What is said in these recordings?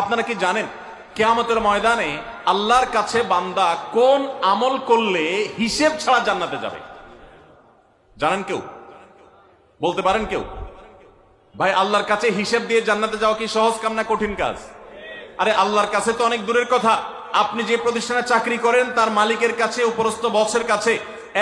আপনারা কি জানেন কিয়ামতের ময়দানে আল্লাহর কাছে বান্দা কোন আমল করলে হিসেব ছাড়া জান্নাতে যাবে? জানেন কেউ? বলতে পারেন কেউ? ভাই, আল্লাহর কাছে হিসেব দিয়ে জান্নাতে যাওয়া কি সহজ কাম না কঠিন কাজ? আরে আল্লাহর কাছে তো অনেক দূরের কথা। আপনি যে প্রতিষ্ঠানে চাকরি করেন তার মালিকের কাছে, উপরস্থ বসের কাছে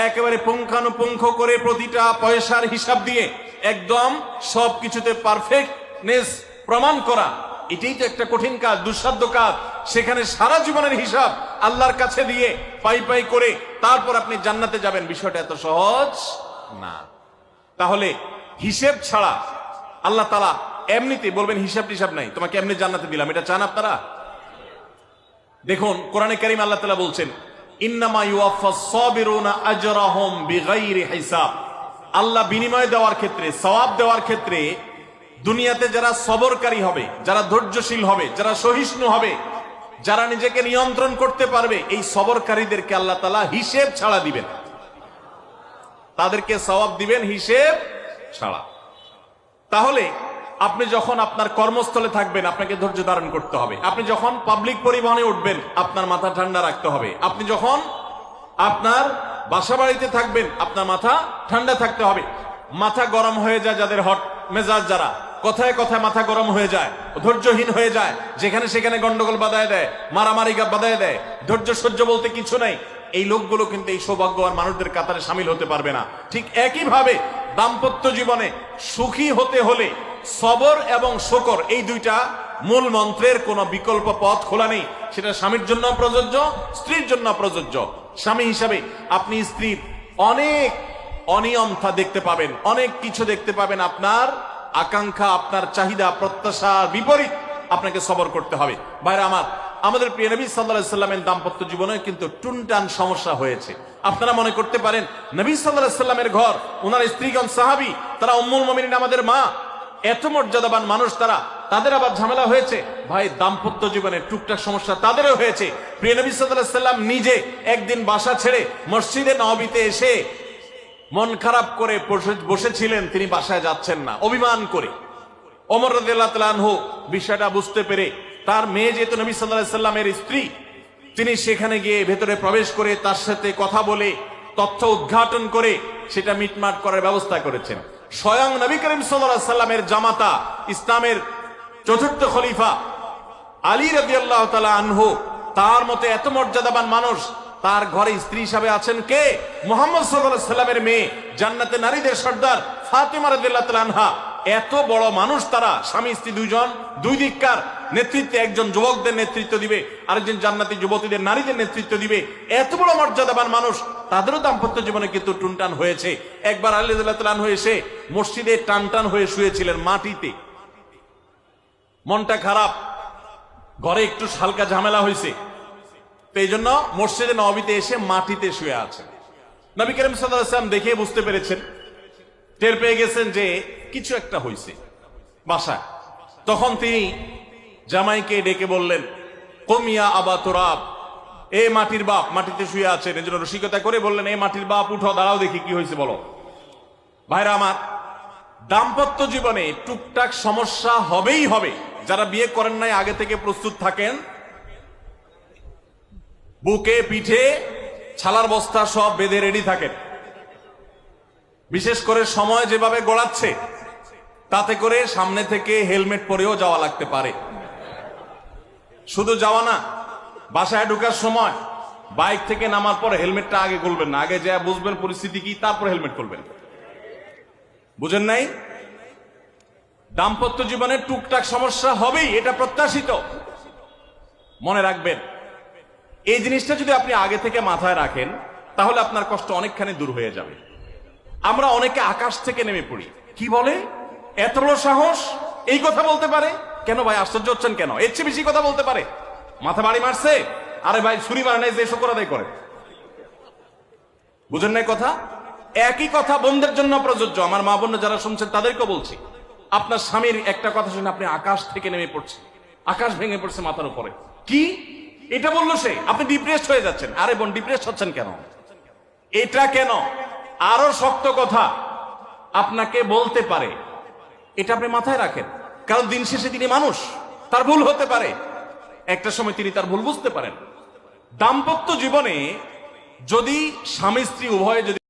একেবারে পুঙ্খানুপুঙ্খ করে প্রতিটা পয়সার হিসাব দিয়ে একদম সবকিছুতে পারফেক্টনেস প্রমাণ করা, এটাই তো একটা কঠিন কাজ, দুঃসাধ্য কাজ। সেখানে সারা জীবনের হিসাব আল্লাহর কাছে দিয়ে পাই পাই করে তারপর আপনি জান্নাতে যাবেন, বিষয়টা এত সহজ না। তাহলে হিসেব ছাড়া আল্লাহ তাআলা এমনিতে বলবেন হিসাব টিসাব নাই, তোমাকে এমনি জান্নাতে দিলাম, এটা চান আপনারা? দেখুন কোরআনে কারীম আল্লাহ তাআলা বলছেন, ইন্নামা ইউওয়াফাস সাবিরুনা আজরাহুম বিগাইরি হিসাব। আল্লাহ বিনিময় দেওয়ার ক্ষেত্রে, সওয়াব দেওয়ার ক্ষেত্রে দুনিয়াতে যারা সবরকারী হবে, যারা ধৈর্যশীল হবে, যারা সহিষ্ণু হবে, যারা নিজেকে নিয়ন্ত্রণ করতে পারবে, এই সবরকারীদেরকে আল্লাহ তাআলা হিসেব ছাড়া দিবেন, তাদেরকে সওয়াব দিবেন হিসেব ছাড়া। তাহলে আপনি যখন আপনার কর্মস্থলে থাকবেন আপনাকে ধৈর্য ধারণ করতে হবে। আপনি যখন পাবলিক পরিবহনে উঠবেন আপনার মাথা ঠান্ডা রাখতে হবে। আপনি যখন আপনার বাসা বাড়িতে থাকবেন আপনার মাথা ঠান্ডা থাকতে হবে। মাথা গরম হয়ে যায় যাদের, হট মেজাজ যারা, কথায় কথায় মাথা গরম হয়ে যায়, ধৈর্যহীন হয়ে যায়, যেখানে সেখানে গন্ডগোল বাধায় দেয়, মারামারি বাধায় দেয়, ধৈর্য সহ্য বলতে কিছু নাই, এই লোকগুলো কিন্তু এই সৌভাগ্যবান মানুষদের কাতারে সামিল হতে পারবে না। ঠিক একইভাবে দাম্পত্য জীবনে সুখী হতে হলে সবর এবং শুকর, এই দুইটা মূল মন্ত্রের কোন বিকল্প পথ খোলা নেই। সেটা স্বামীর জন্য প্রযোজ্য, স্ত্রীর জন্য প্রযোজ্য। স্বামী হিসাবে আপনি স্ত্রীর অনেক অনিয়মতা দেখতে পাবেন, অনেক কিছু দেখতে পাবেন, আপনার আকাঙ্ক্ষা, আপনার চাহিদা, প্রত্যাশার বিপরীত আপনাকে সবর করতে হবে। ভাইরা আমার, আমাদের প্রিয় নবী সাল্লাল্লাহু আলাইহি সাল্লামের দাম্পত্য জীবনে কিন্তু টুনটান সমস্যা হয়েছে। আপনারা মনে করতে পারেন নবী সাল্লাল্লাহু আলাইহি সাল্লামের ঘর, ওনার স্ত্রীগণ সাহাবী, তারা উম্মুল মুমিনিন, আমাদের মা, এত মর্যাদাবান মানুষ তারা, তাদের আবার ঝামেলা হয়েছে। ভাই, দাম্পত্য জীবনে টুকটাক সমস্যা তাদেরও হয়েছে। প্রিয় নবী সাল্লাল্লাহু আলাইহি সাল্লাম নিজে একদিন বাসা ছেড়ে মসজিদে নববীতে এসে মন খারাপ করে বসেছিলেন, তিনি বাসায় যাচ্ছেন না, অভিমান করে। ওমর রাদিয়াল্লাহু তাআলা আনহু বিষয়টা বুঝতে পেরে, তার মেয়ে যেহেতু নবী সাল্লাল্লাহু আলাইহি সাল্লামের স্ত্রী, তিনি সেখানে গিয়ে ভেতরে প্রবেশ করে তার সাথে কথা বলে তথ্য উদ্ঘাটন করে সেটা মিটমাট করার ব্যবস্থা করেছেন। স্বয়ং নবী করিম সাল্লাল্লাহু আলাইহি সাল্লামের জামাতা, ইসলামের চতুর্থ খলিফা আলী রাদিয়াল্লাহু তাআলা আনহু, তার মতে এত মর্যাদাবান মানুষ, তার ঘরে স্ত্রী হিসাবে আছেন কে? মুহাম্মদ সাল্লাল্লাহু আলাইহি সাল্লামের মেয়ে, জান্নাতে নারীদের সর্দার ফাতিমা রাদিয়াল্লাহু তাআলা আনহা। এত বড় মানুষ তারা, স্বামী স্ত্রী দুইজন, দুই দিককার নেতৃত্বে, একজন যুবকদের নেতৃত্ব দিবে, আরেকজন জান্নাতি যুবতীদের, নারীদের নেতৃত্ব দিবে। এত বড় মর্যাদাবান মানুষ, তাদেরও দাম্পত্য জীবনে কিন্তু টুনটান হয়েছে। একবার আলী রাদিয়াল্লাহু তাআলা আনহু এসে মসজিদে টানটান হয়ে শুয়েছিলেন মাটিতে, মনটা খারাপ, ঘরে একটু হালকা ঝামেলা হয়েছে, তো এই জন্য মসজিদে নববীতে এসে মাটিতে শুয়ে আছেন। নবী করিম সাল্লাল্লাহু আলাইহি ওয়াসাল্লাম দেখে বুঝতে পেরেছেন, টের পেয়ে গেছেন যে কিছু একটা হয়েছে বাসায়। তখন তিনি জামাইকে ডেকে বললেন, কুম ইয়া আবা তুরাব, এ মাটির বাপ, মাটিতে শুয়ে আছেন, এজন্য রসিকতা করে বললেন, এ মাটির বাপ উঠো, দাঁড়াও দেখি কি হয়েছে বলো। ভাইরা আমার, দাম্পত্য জীবনে টুকটাক সমস্যা হবেই হবে। যারা বিয়ে করেন নাই আগে থেকে প্রস্তুত থাকেন, বুকে পিঠে ছালার বস্তা সব বেঁধে রেডি থাকেন। বিশেষ করে সময় যেভাবে গড়াচ্ছে, তাতে করে সামনে থেকে হেলমেট পরেও যাওয়া লাগতে পারে। শুধু যাওয়া না, বাসায় ঢোকার সময় বাইক থেকে নামার পর হেলমেটটা আগে খুলবেন না, আগে যা বুঝবেন পরিস্থিতি কি, তারপর হেলমেট খুলবেন। বুঝেন নাই? দাম্পত্য জীবনে টুকটাক সমস্যা হবেই, এটা প্রত্যাশিত। মনে রাখবেন, এই জিনিসটা যদি আপনি আগে থেকে মাথায় রাখেন তাহলে আপনার কষ্ট অনেকখানি দূর হয়ে যাবে। আমরা অনেকে আকাশ থেকে নেমে পড়ি, কি বলে, এত বড় সাহস, এই কথা বলতে পারে কেন? ভাই আশ্চর্য হচ্ছেন কেন? এর চেয়ে বেশি কথা বলতে পারে, মাথা বাড়ি মারছে, আরে ভাই ছুরি মারে নাই যে শুকর আদায় করে। বুঝেন নাই কথা? একই কথা বোনদের জন্য প্রযোজ্য। আমার মা বোন যারা শুনছেন তাদেরকে বলছি, আপনার স্বামীর একটা কথা শুনে আপনি আকাশ থেকে নেমে পড়ছেন, আকাশ ভেঙে পড়ছে মাথার উপরে, কি এটা বললো সে, আপনি ডিপ্রেসড হয়ে যাচ্ছেন। আরে বোন, ডিপ্রেসড হচ্ছেন কেন? এটা কেন? আরো শক্ত কথা আপনাকে বলতে পারে, এটা আপনি মাথায় রাখেন, কারণ দিন শেষে তিনি মানুষ, তার ভুল হতে পারে, একটা সময় তিনি তার ভুল বুঝতে পারেন। দাম্পত্য জীবনে যদি স্বামী স্ত্রী উভয়ে যদি